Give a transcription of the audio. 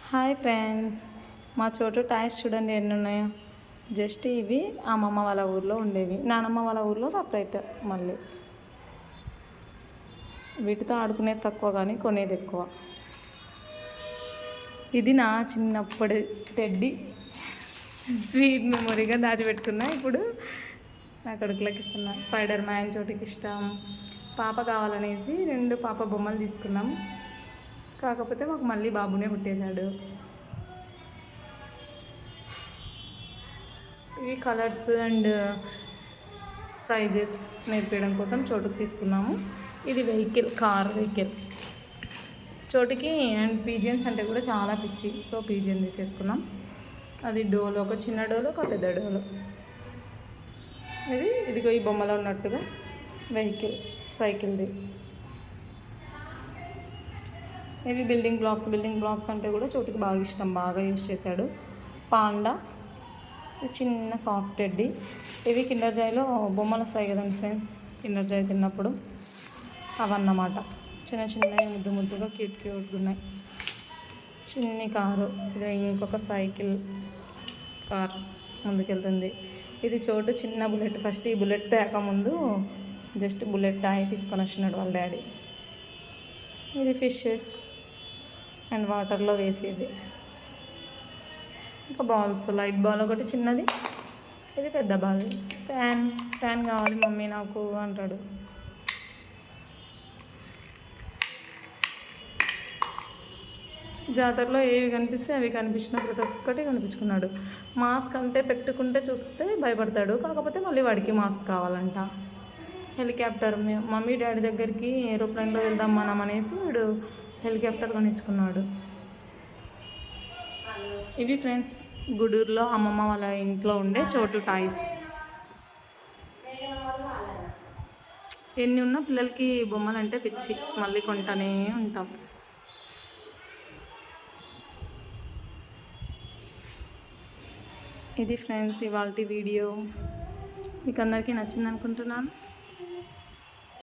Hi friends, మా చోటు toys చూడండి ఎన్ని ఉన్నాయో. జస్ట్ ఇవి అమ్మమ్మ వాళ్ళ ఊర్లో ఉండేవి, నానమ్మ వాళ్ళ ఊర్లో సపరేట్. మళ్ళీ వీటితో ఆడుకునేది తక్కువ కానీ కొనేది ఎక్కువ. ఇది నా చిన్నప్పటి టెడ్డీ, స్వీట్ మెమొరీగా దాచిపెట్టుకున్నా. ఇప్పుడు నా కొడుకులకి ఇస్తున్నా. స్పైడర్ మ్యాన్ చోటుకి ఇష్టం. పాప కావాలనేసి 2 పాప బొమ్మలు తీసుకున్నాం. కాకపోతే మాకు మళ్ళీ బాబునే పుట్టేశాడు. ఇవి కలర్స్ అండ్ సైజెస్ నేర్పించడం కోసం చోటుకు తీసుకున్నాము. ఇది వెహికల్, కార్ వెహికల్ చోటుకి. అండ్ పీజియన్స్ అంటే కూడా చాలా పిచ్చి, సో పీజియన్ తీసేసుకున్నాం. అది డోలో, ఒక చిన్న డోలో, ఒక పెద్ద డోలో. ఇదిగో ఈ బొమ్మలో ఉన్నట్టుగా వెహికల్, సైకిల్ది. ఇవి బిల్డింగ్ బ్లాక్స్ అంటే కూడా చోటుకి బాగా ఇష్టం, బాగా యూజ్ చేశాడు. పాండా, చిన్న సాఫ్ట్ టెడ్డీ. ఇవి కిండర్ జాయ్లో బొమ్మలు వస్తాయి కదండి ఫ్రెండ్స్, కిండర్ జాయ్ తిన్నప్పుడు అవన్నమాట. చిన్నవి ముద్దుగా క్యూట్గా ఉన్నాయి. చిన్ని కారు, ఇది ఇంకొక సైకిల్ కార్ ముందుకెళ్తుంది. ఇది చోటు చిన్న బుల్లెట్. ఫస్ట్ ఈ బుల్లెట్ తేకముందు జస్ట్ బుల్లెట్ టాయ్ తీసుకొని వచ్చినాడు వాళ్ళ డాడీ. ఇది ఫిషెస్ అండ్ వాటర్లో వేసేది. ఇంకా బాల్స్, లైట్ బాల్ ఒకటి చిన్నది, ఇది పెద్ద బాల్. ఫ్యాన్ కావాలి మమ్మీ నాకు అంటాడు. జాతరలో ఏవి కనిపిస్తే అవి కనిపించిన ప్రతి ఒక్కటి కనిపించుకున్నాడు. మాస్క్ అంటే పెట్టుకుంటే చూస్తే భయపడతాడు, కాకపోతే మళ్ళీ వాడికి మాస్క్ కావాలంట. హెలికాప్టర్, మమ్మీ డాడీ దగ్గరికి ఏరోప్లేన్లో వెళ్దాం మనం అనేసి వీడు హెలికాప్టర్ కొనిచ్చుకున్నాడు. ఇవి ఫ్రెండ్స్ గూడూరులో అమ్మమ్మ వాళ్ళ ఇంట్లో ఉండే చోటు టాయ్స్. ఎన్ని ఉన్నా పిల్లలకి బొమ్మలు అంటే పిచ్చి, మళ్ళీ కొంటనే ఉంటాం. ఇది ఫ్రెండ్స్ ఇవాల్టి వీడియో. మీకు అందరికీ నచ్చింది అనుకుంటున్నాను.